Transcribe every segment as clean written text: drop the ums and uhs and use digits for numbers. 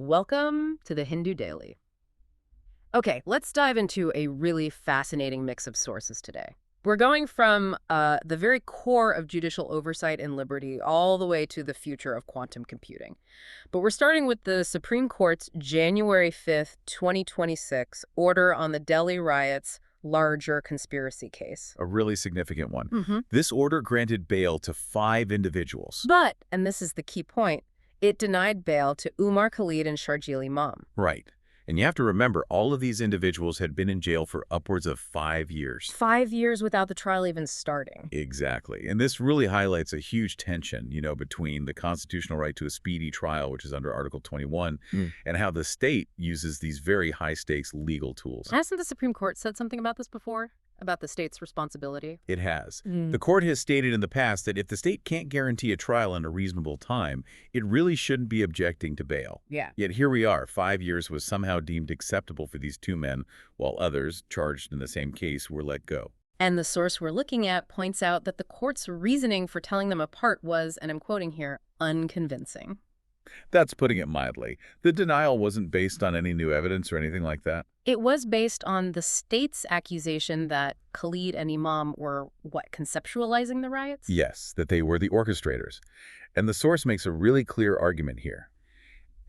Welcome to the Hindu Daily. Okay, let's dive into a really fascinating mix of sources today. We're going from the very core of judicial oversight and liberty all the way to the future of quantum computing. But we're starting with the Supreme Court's January 5th, 2026 order on the Delhi riots larger conspiracy case. A really significant one. This order granted bail to 5 individuals. But, and this is the key point, it denied bail to Umar Khalid and Sharjeel Imam. Right. And you have to remember, all of these individuals had been in jail for upwards of 5 years. 5 years without the trial even starting. Exactly. And this really highlights a huge tension, between the constitutional right to a speedy trial, which is under Article 21, and how the state uses these very high-stakes legal tools. Hasn't the Supreme Court said something about this before? About the state's responsibility? It has. The court has stated in the past that if the state can't guarantee a trial in a reasonable time, it really shouldn't be objecting to bail. Yeah. Yet here we are, 5 years was somehow deemed acceptable for these 2 men, while others, charged in the same case, were let go. And the source we're looking at points out that the court's reasoning for telling them apart was, and I'm quoting here, unconvincing. That's putting it mildly. The denial wasn't based on any new evidence or anything like that. It was based on the state's accusation that Khalid and Imam were, conceptualizing the riots? Yes, that they were the orchestrators. And the source makes a really clear argument here.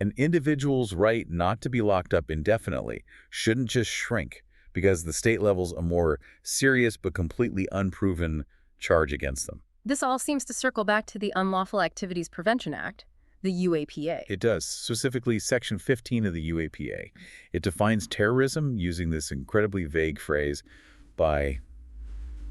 An individual's right not to be locked up indefinitely shouldn't just shrink because the state levels a more serious but completely unproven charge against them. This all seems to circle back to the Unlawful Activities Prevention Act, the UAPA. It does, specifically Section 15 of the UAPA. It defines terrorism using this incredibly vague phrase, by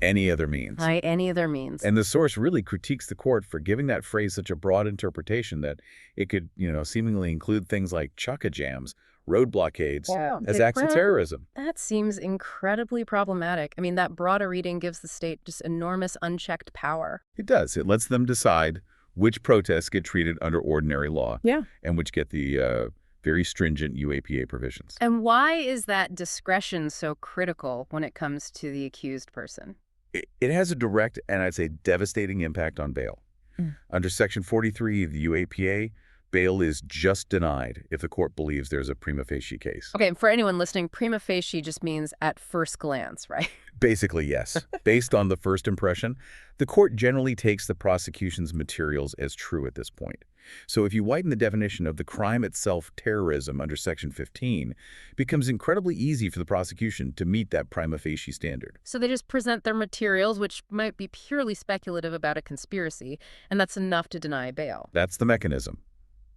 any other means. By any other means. And the source really critiques the court for giving that phrase such a broad interpretation that it could, seemingly include things like chukka jams, road blockades, as acts of terrorism. That seems incredibly problematic. I mean, that broader reading gives the state just enormous unchecked power. It does. It lets them decide which protests get treated under ordinary law and which get the very stringent UAPA provisions. And why is that discretion so critical when it comes to the accused person? It has a direct and I'd say devastating impact on bail. Under Section 43 of the UAPA, bail is just denied if the court believes there's a prima facie case. Okay, for anyone listening, prima facie just means at first glance, right? Basically, yes. Based on the first impression, the court generally takes the prosecution's materials as true at this point. So if you widen the definition of the crime itself, terrorism, under Section 15, it becomes incredibly easy for the prosecution to meet that prima facie standard. So they just present their materials, which might be purely speculative about a conspiracy, and that's enough to deny bail. That's the mechanism.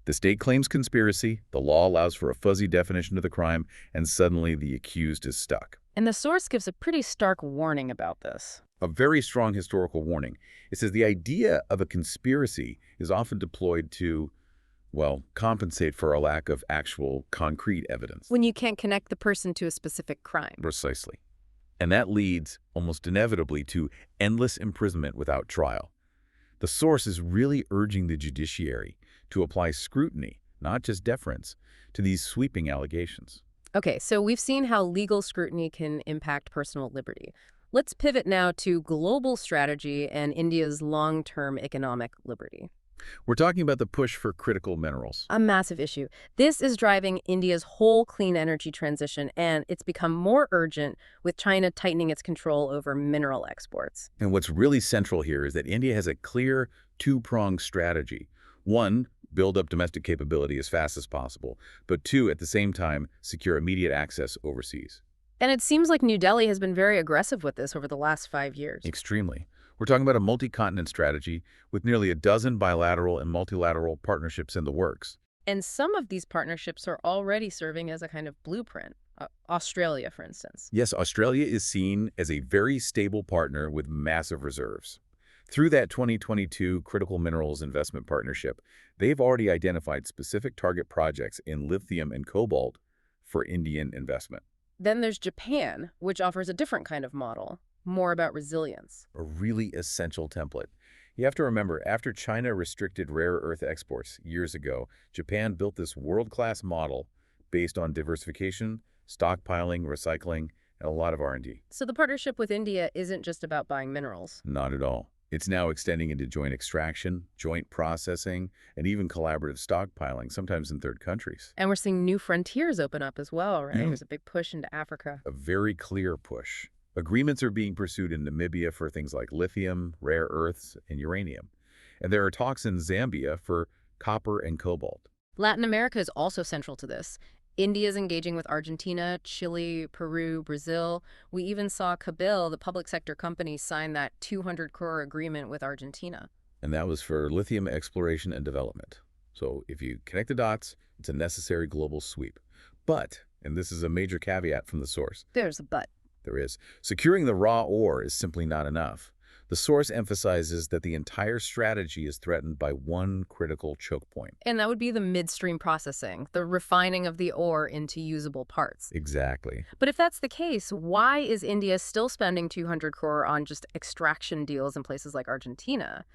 The state claims conspiracy, the law allows for a fuzzy definition of the crime, and suddenly the accused is stuck. And the source gives a pretty stark warning about this. A very strong historical warning. It says the idea of a conspiracy is often deployed to, compensate for a lack of actual concrete evidence. When you can't connect the person to a specific crime. Precisely. And that leads, almost inevitably, to endless imprisonment without trial. The source is really urging the judiciary to apply scrutiny, not just deference, to these sweeping allegations. Okay, so we've seen how legal scrutiny can impact personal liberty. Let's pivot now to global strategy and India's long-term economic liberty. We're talking about the push for critical minerals. A massive issue. This is driving India's whole clean energy transition, and it's become more urgent with China tightening its control over mineral exports. And what's really central here is that India has a clear two-pronged strategy. One, build up domestic capability as fast as possible, but 2, at the same time, secure immediate access overseas. And it seems like New Delhi has been very aggressive with this over the last 5 years. Extremely. We're talking about a multi-continent strategy with nearly a dozen bilateral and multilateral partnerships in the works. And some of these partnerships are already serving as a kind of blueprint. Australia, for instance. Yes, Australia is seen as a very stable partner with massive reserves. Through that 2022 Critical Minerals Investment Partnership, they've already identified specific target projects in lithium and cobalt for Indian investment. Then there's Japan, which offers a different kind of model, more about resilience. A really essential template. You have to remember, after China restricted rare earth exports years ago, Japan built this world-class model based on diversification, stockpiling, recycling, and a lot of R&D. So the partnership with India isn't just about buying minerals. Not at all. It's now extending into joint extraction, joint processing, and even collaborative stockpiling, sometimes in third countries. And we're seeing new frontiers open up as well, right? Yeah. There's a big push into Africa. A very clear push. Agreements are being pursued in Namibia for things like lithium, rare earths, and uranium. And there are talks in Zambia for copper and cobalt. Latin America is also central to this. India is engaging with Argentina, Chile, Peru, Brazil. We even saw Kabil, the public sector company, sign that 200 crore agreement with Argentina. And that was for lithium exploration and development. So if you connect the dots, it's a necessary global sweep. But, and this is a major caveat from the source. There's a but. There is. Securing the raw ore is simply not enough. The source emphasizes that the entire strategy is threatened by one critical choke point. And that would be the midstream processing, the refining of the ore into usable parts. Exactly. But if that's the case, why is India still spending 200 crore on just extraction deals in places like Argentina?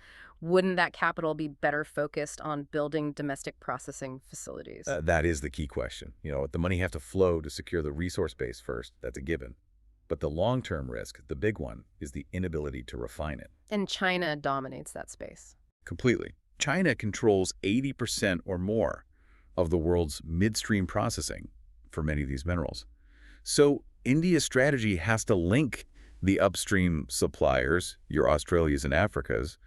Wouldn't that capital be better focused on building domestic processing facilities? That is the key question. The money have to flow to secure the resource base first. That's a given. But the long-term risk, the big one, is the inability to refine it. And China dominates that space. Completely. China controls 80% or more of the world's midstream processing for many of these minerals. So India's strategy has to link the upstream suppliers, your Australias and Africas,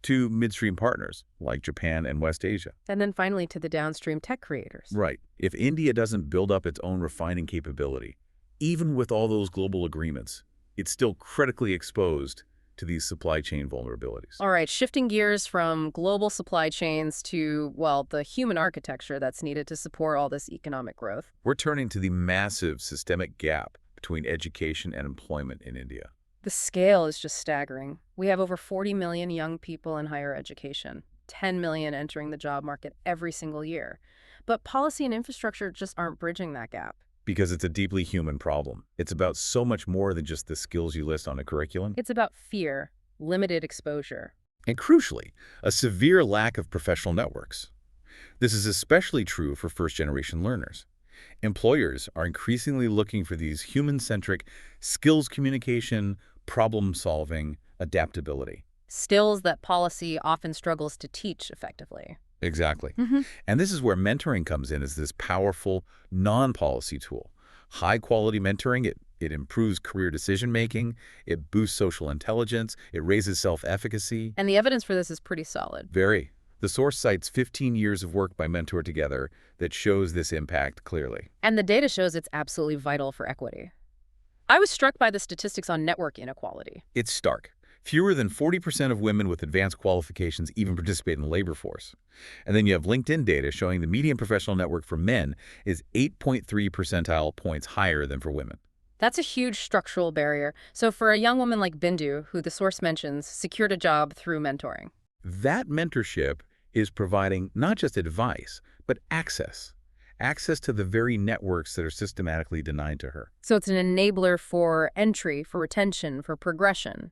to midstream partners like Japan and West Asia. And then finally to the downstream tech creators. Right. If India doesn't build up its own refining capability, even with all those global agreements, it's still critically exposed to these supply chain vulnerabilities. All right, shifting gears from global supply chains to, well, the human architecture that's needed to support all this economic growth. We're turning to the massive systemic gap between education and employment in India. The scale is just staggering. We have over 40 million young people in higher education, 10 million entering the job market every single year. But policy and infrastructure just aren't bridging that gap. Because it's a deeply human problem. It's about so much more than just the skills you list on a curriculum. It's about fear, limited exposure. And crucially, a severe lack of professional networks. This is especially true for first-generation learners. Employers are increasingly looking for these human-centric skills communication, problem-solving, adaptability. Skills that policy often struggles to teach effectively. Exactly. And this is where mentoring comes in as this powerful non-policy tool. High-quality mentoring, it improves career decision-making, it boosts social intelligence, it raises self-efficacy. And the evidence for this is pretty solid. Very. The source cites 15 years of work by Mentor Together that shows this impact clearly. And the data shows it's absolutely vital for equity. I was struck by the statistics on network inequality. It's stark. Fewer than 40% of women with advanced qualifications even participate in the labor force. And then you have LinkedIn data showing the median professional network for men is 8.3 percentile points higher than for women. That's a huge structural barrier. So for a young woman like Bindu, who the source mentions, secured a job through mentoring. That mentorship is providing not just advice, but access. Access to the very networks that are systematically denied to her. So it's an enabler for entry, for retention, for progression.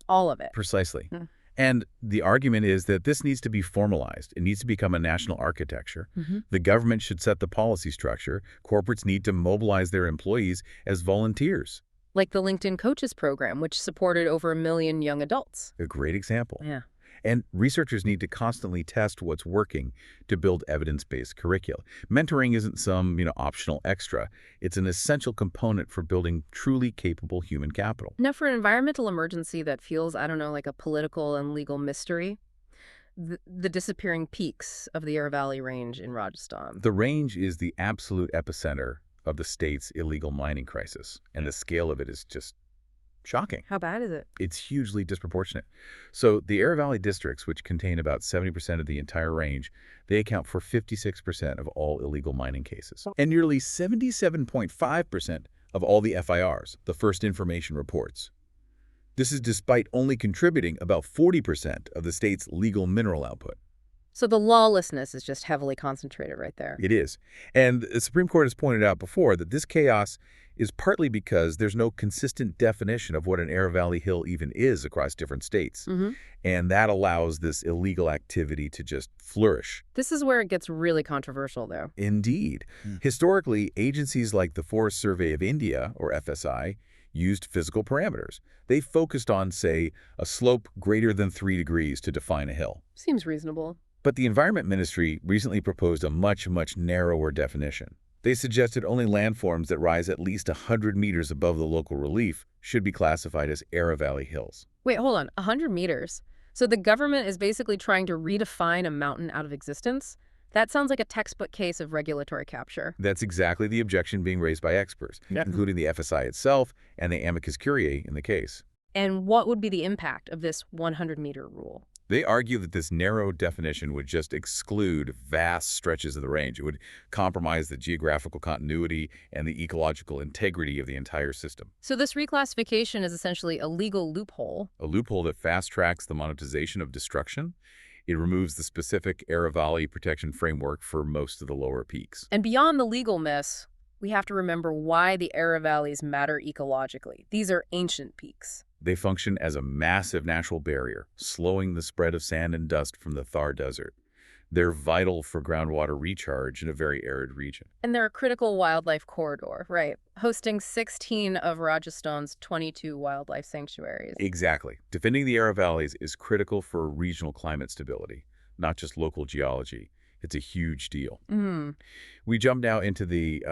All of it. Precisely. And the argument is that this needs to be formalized. It needs to become a national architecture. The government should set the policy structure. Corporates need to mobilize their employees as volunteers. Like the LinkedIn Coaches program, which supported over 1 million young adults. A great example. Yeah. And researchers need to constantly test what's working to build evidence-based curricula. Mentoring isn't some, optional extra. It's an essential component for building truly capable human capital. Now, for an environmental emergency that feels, I don't know, like a political and legal mystery, the disappearing peaks of the Aravallis Range in Rajasthan. The range is the absolute epicenter of the state's illegal mining crisis, and the scale of it is just shocking. How bad is it? It's hugely disproportionate. So the Aravallis districts, which contain about 70% of the entire range, they account for 56% of all illegal mining cases. And nearly 77.5% of all the FIRs, the first information reports. This is despite only contributing about 40% of the state's legal mineral output. So the lawlessness is just heavily concentrated right there. It is. And the Supreme Court has pointed out before that this chaos is partly because there's no consistent definition of what an Aravalli Hill even is across different states. And that allows this illegal activity to just flourish. This is where it gets really controversial, though. Indeed. Historically, agencies like the Forest Survey of India, or FSI, used physical parameters. They focused on, say, a slope greater than 3 degrees to define a hill. Seems reasonable. But the Environment Ministry recently proposed a much, much narrower definition. They suggested only landforms that rise at least 100 meters above the local relief should be classified as Aravalli hills. Wait, hold on. 100 meters? So the government is basically trying to redefine a mountain out of existence? That sounds like a textbook case of regulatory capture. That's exactly the objection being raised by experts, including the FSI itself and the amicus curiae in the case. And what would be the impact of this 100-meter rule? They argue that this narrow definition would just exclude vast stretches of the range. It would compromise the geographical continuity and the ecological integrity of the entire system. So this reclassification is essentially a legal loophole. A loophole that fast-tracks the monetization of destruction. It removes the specific Aravalli protection framework for most of the lower peaks. And beyond the legal mess, we have to remember why the Aravallis matter ecologically. These are ancient peaks. They function as a massive natural barrier, slowing the spread of sand and dust from the Thar Desert. They're vital for groundwater recharge in a very arid region. And they're a critical wildlife corridor, right? Hosting 16 of Rajasthan's 22 wildlife sanctuaries. Exactly. Defending the Aravallis is critical for regional climate stability, not just local geology. It's a huge deal. We jump now into the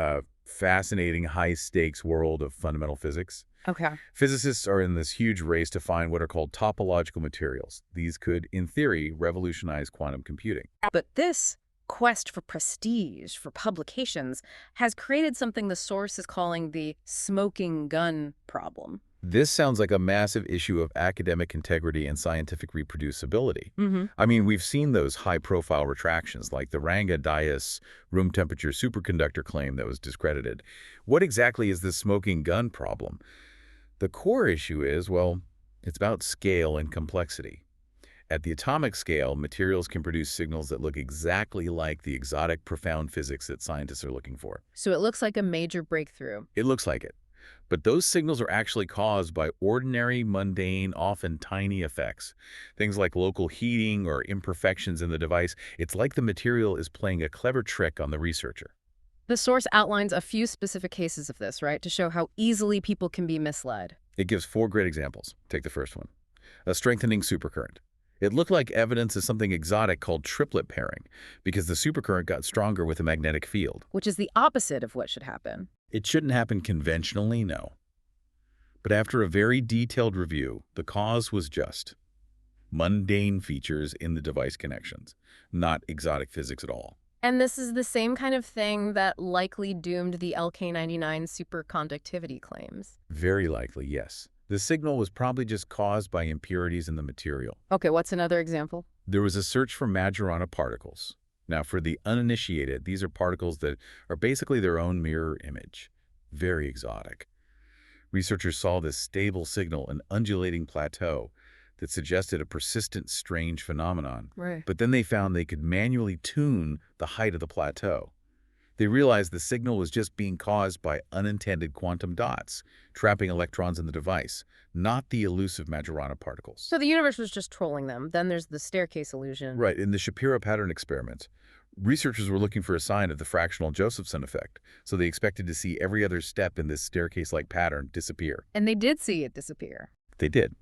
fascinating high-stakes world of fundamental physics. Okay. Physicists are in this huge race to find what are called topological materials. These could, in theory, revolutionize quantum computing. But this quest for prestige, for publications, has created something the source is calling the smoking gun problem. This sounds like a massive issue of academic integrity and scientific reproducibility. I mean, we've seen those high-profile retractions, like the Ranga Dias room temperature superconductor claim that was discredited. What exactly is this smoking gun problem? The core issue is, well, it's about scale and complexity. At the atomic scale, materials can produce signals that look exactly like the exotic, profound physics that scientists are looking for. So it looks like a major breakthrough. It looks like it. But those signals are actually caused by ordinary, mundane, often tiny effects. Things like local heating or imperfections in the device. It's like the material is playing a clever trick on the researcher. The source outlines a few specific cases of this, right, to show how easily people can be misled. It gives 4 great examples. Take the first one. A strengthening supercurrent. It looked like evidence of something exotic called triplet pairing, because the supercurrent got stronger with a magnetic field. Which is the opposite of what should happen. It shouldn't happen conventionally, no. But after a very detailed review, the cause was just mundane features in the device connections, not exotic physics at all. And this is the same kind of thing that likely doomed the LK99 superconductivity claims. Very likely, yes. The signal was probably just caused by impurities in the material. Okay, what's another example? There was a search for Majorana particles. Now, for the uninitiated, these are particles that are basically their own mirror image. Very exotic. Researchers saw this stable signal, an undulating plateau, that suggested a persistent, strange phenomenon. Right. But then they found they could manually tune the height of the plateau. They realized the signal was just being caused by unintended quantum dots, trapping electrons in the device, not the elusive Majorana particles. So the universe was just trolling them. Then there's the staircase illusion. Right. In the Shapiro pattern experiment, researchers were looking for a sign of the fractional Josephson effect, so they expected to see every other step in this staircase-like pattern disappear. And they did see it disappear. They did.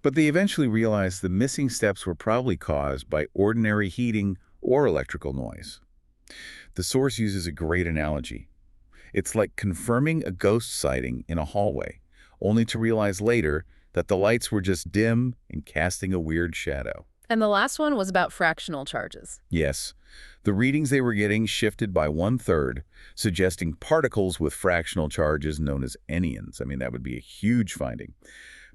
But they eventually realized the missing steps were probably caused by ordinary heating or electrical noise. The source uses a great analogy. It's like confirming a ghost sighting in a hallway, only to realize later that the lights were just dim and casting a weird shadow. And the last one was about fractional charges. Yes. The readings they were getting shifted by 1/3, suggesting particles with fractional charges known as anyons. I mean, that would be a huge finding.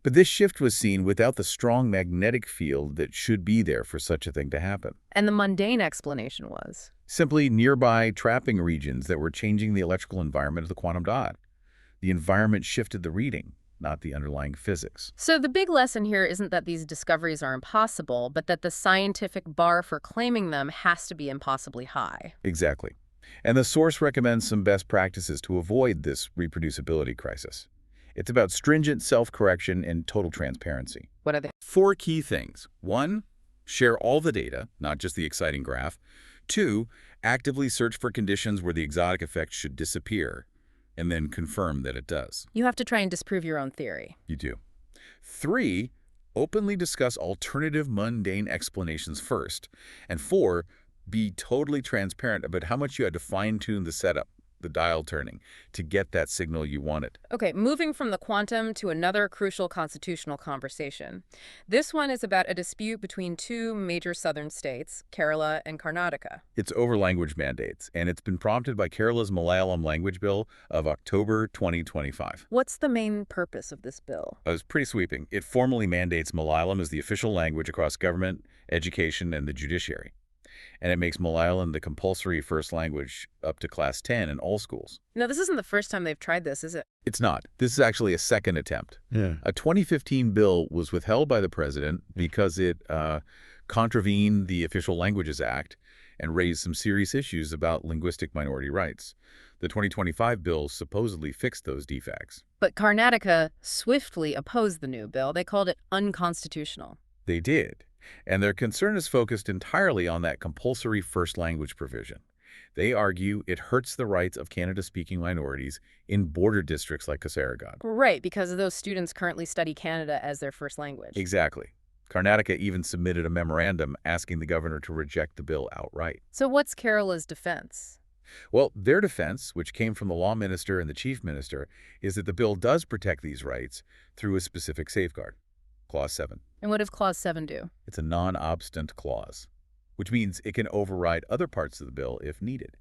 But this shift was seen without the strong magnetic field that should be there for such a thing to happen. And the mundane explanation was? Simply nearby trapping regions that were changing the electrical environment of the quantum dot. The environment shifted the reading, not the underlying physics. So the big lesson here isn't that these discoveries are impossible, but that the scientific bar for claiming them has to be impossibly high. Exactly. And the source recommends some best practices to avoid this reproducibility crisis. It's about stringent self-correction and total transparency. What are they? 4 key things. 1, share all the data, not just the exciting graph. 2, actively search for conditions where the exotic effect should disappear. and then confirm that it does. You have to try and disprove your own theory. You do. 3, openly discuss alternative mundane explanations first. And 4, be totally transparent about how much you had to fine-tune the setup, the dial turning, to get that signal you wanted. Okay, moving from the quantum to another crucial constitutional conversation. This one is about a dispute between two major southern states, Kerala and Karnataka. It's over language mandates, and it's been prompted by Kerala's Malayalam language bill of October 2025. What's the main purpose of this bill? It was pretty sweeping. It formally mandates Malayalam as the official language across government, education, and the judiciary. And it makes Malayalam the compulsory first language up to class 10 in all schools. Now, this isn't the first time they've tried this, is it? It's not. This is actually a second attempt. Yeah. A 2015 bill was withheld by the president because it contravened the Official Languages Act and raised some serious issues about linguistic minority rights. The 2025 bill supposedly fixed those defects. But Karnataka swiftly opposed the new bill. They called it unconstitutional. They did. And their concern is focused entirely on that compulsory first language provision. They argue it hurts the rights of Kannada-speaking minorities in border districts like Kasaragod. Right, because those students currently study Kannada as their first language. Exactly. Karnataka even submitted a memorandum asking the governor to reject the bill outright. So what's Kerala's defense? Well, their defense, which came from the law minister and the chief minister, is that the bill does protect these rights through a specific safeguard, Clause 7. And what does Clause 7 do? It's a non-obstant clause, which means it can override other parts of the bill if needed.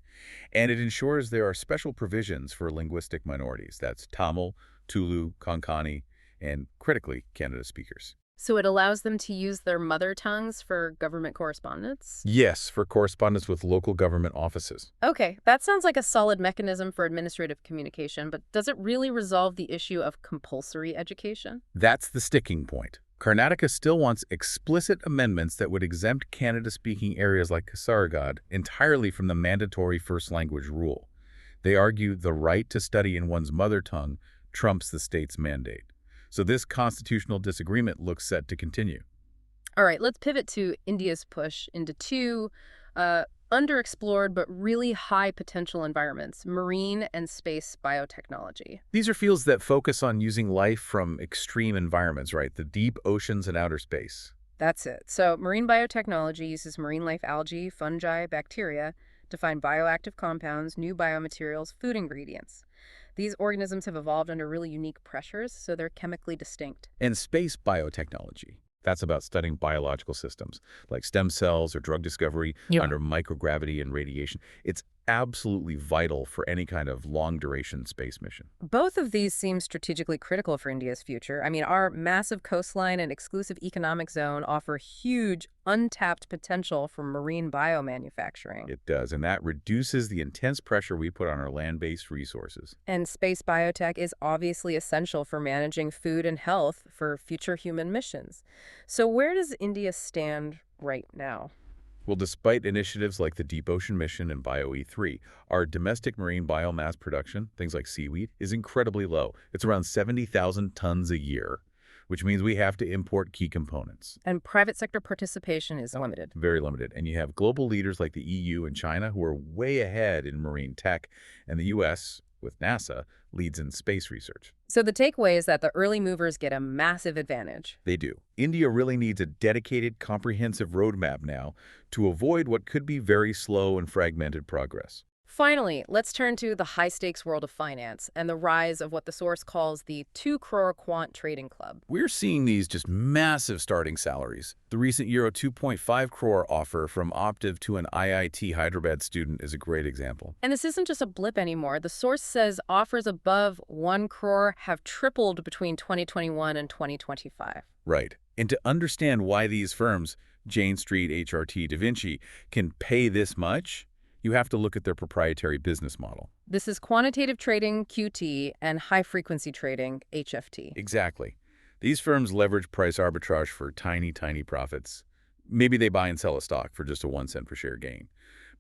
And it ensures there are special provisions for linguistic minorities. That's Tamil, Tulu, Konkani, and, critically, Kannada speakers. So it allows them to use their mother tongues for government correspondence? Yes, for correspondence with local government offices. Okay, that sounds like a solid mechanism for administrative communication, but does it really resolve the issue of compulsory education? That's the sticking point. Karnataka still wants explicit amendments that would exempt Kannada-speaking areas like Kasaragod entirely from the mandatory first language rule. They argue the right to study in one's mother tongue trumps the state's mandate. So this constitutional disagreement looks set to continue. All right, let's pivot to India's push into two underexplored but really high potential environments, marine and space biotechnology. These are fields that focus on using life from extreme environments, right? The deep oceans and outer space. That's it. So marine biotechnology uses marine life algae, fungi, bacteria to find bioactive compounds, new biomaterials, food ingredients. These organisms have evolved under really unique pressures, so they're chemically distinct. And space biotechnology. That's about studying biological systems, like stem cells or drug discovery under microgravity and radiation. It's absolutely vital for any kind of long-duration space mission. Both of these seem strategically critical for India's future. I mean, our massive coastline and exclusive economic zone offer huge, untapped potential for marine biomanufacturing. It does, and that reduces the intense pressure we put on our land-based resources. And space biotech is obviously essential for managing food and health for future human missions. So where does India stand right now? Well, despite initiatives like the Deep Ocean Mission and BioE3, our domestic marine biomass production, things like seaweed, is incredibly low. It's around 70,000 tons a year, which means we have to import key components. And private sector participation is limited. Very limited. And you have global leaders like the EU and China who are way ahead in marine tech, and the U.S., with NASA, leads in space research. So the takeaway is that the early movers get a massive advantage. They do. India really needs a dedicated, comprehensive roadmap now to avoid what could be very slow and fragmented progress. Finally, let's turn to the high-stakes world of finance and the rise of what the source calls the Two-Crore Quant trading club. We're seeing these just massive starting salaries. The recent Euro 2.5 crore offer from Optiv to an IIT Hyderabad student is a great example. And this isn't just a blip anymore. The source says offers above 1 crore have tripled between 2021 and 2025. Right. And to understand why these firms, Jane Street, HRT, Da Vinci, can pay this much, you have to look at their proprietary business model. This is quantitative trading, QT, and high-frequency trading, HFT. Exactly. These firms leverage price arbitrage for tiny, tiny profits. Maybe they buy and sell a stock for just a 1 cent per share gain,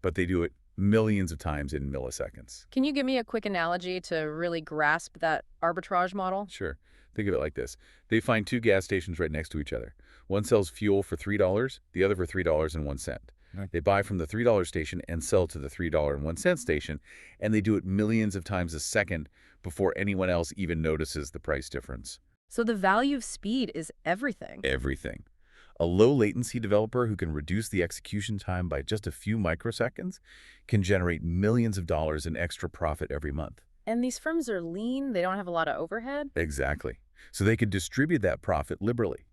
but they do it millions of times in milliseconds. Can you give me a quick analogy to really grasp that arbitrage model? Sure. Think of it like this. They find two gas stations right next to each other. One sells fuel for $3, the other for $3.01. Right. They buy from the $3 station and sell to the $3.01 station, and they do it millions of times a second before anyone else even notices the price difference. So the value of speed is everything. Everything. A low-latency developer who can reduce the execution time by just a few microseconds can generate millions of dollars in extra profit every month. And these firms are lean, they don't have a lot of overhead. Exactly. So they could distribute that profit liberally.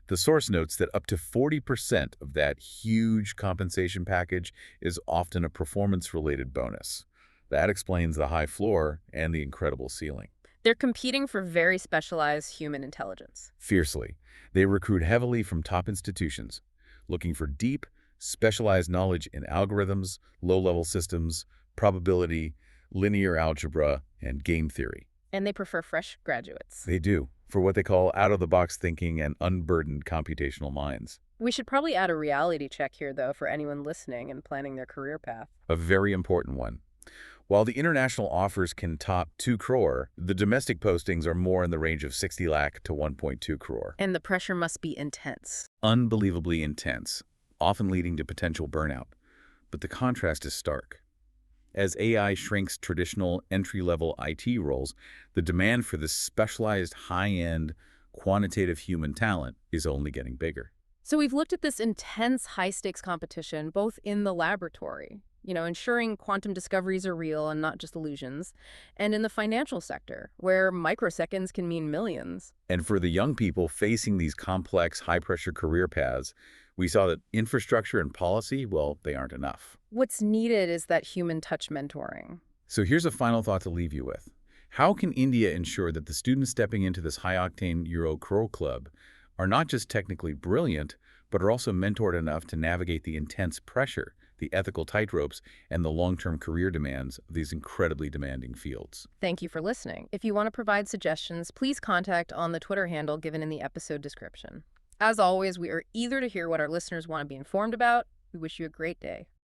The source notes that up to 40% of that huge compensation package is often a performance-related bonus. That explains the high floor and the incredible ceiling. They're competing for very specialized human intelligence. Fiercely, they recruit heavily from top institutions, looking for deep, specialized knowledge in algorithms, low-level systems, probability, linear algebra, and game theory. And they prefer fresh graduates. They do, for what they call out-of-the-box thinking and unburdened computational minds. We should probably add a reality check here, though, for anyone listening and planning their career path. A very important one. While the international offers can top 2 crore, the domestic postings are more in the range of 60 lakh to 1.2 crore. And the pressure must be intense. Unbelievably intense, often leading to potential burnout. But the contrast is stark. As AI shrinks traditional entry-level IT roles, the demand for this specialized, high-end, quantitative human talent is only getting bigger. So we've looked at this intense high-stakes competition, both in the laboratory, ensuring quantum discoveries are real and not just illusions, and in the financial sector, where microseconds can mean millions. And for the young people facing these complex, high-pressure career paths, we saw that infrastructure and policy, well, they aren't enough. What's needed is that human touch mentoring. So here's a final thought to leave you with. How can India ensure that the students stepping into this high-octane Euro Crore Club are not just technically brilliant, but are also mentored enough to navigate the intense pressure, the ethical tightropes, and the long-term career demands of these incredibly demanding fields? Thank you for listening. If you want to provide suggestions, please contact on the Twitter handle given in the episode description. As always, we are eager to hear what our listeners want to be informed about. We wish you a great day.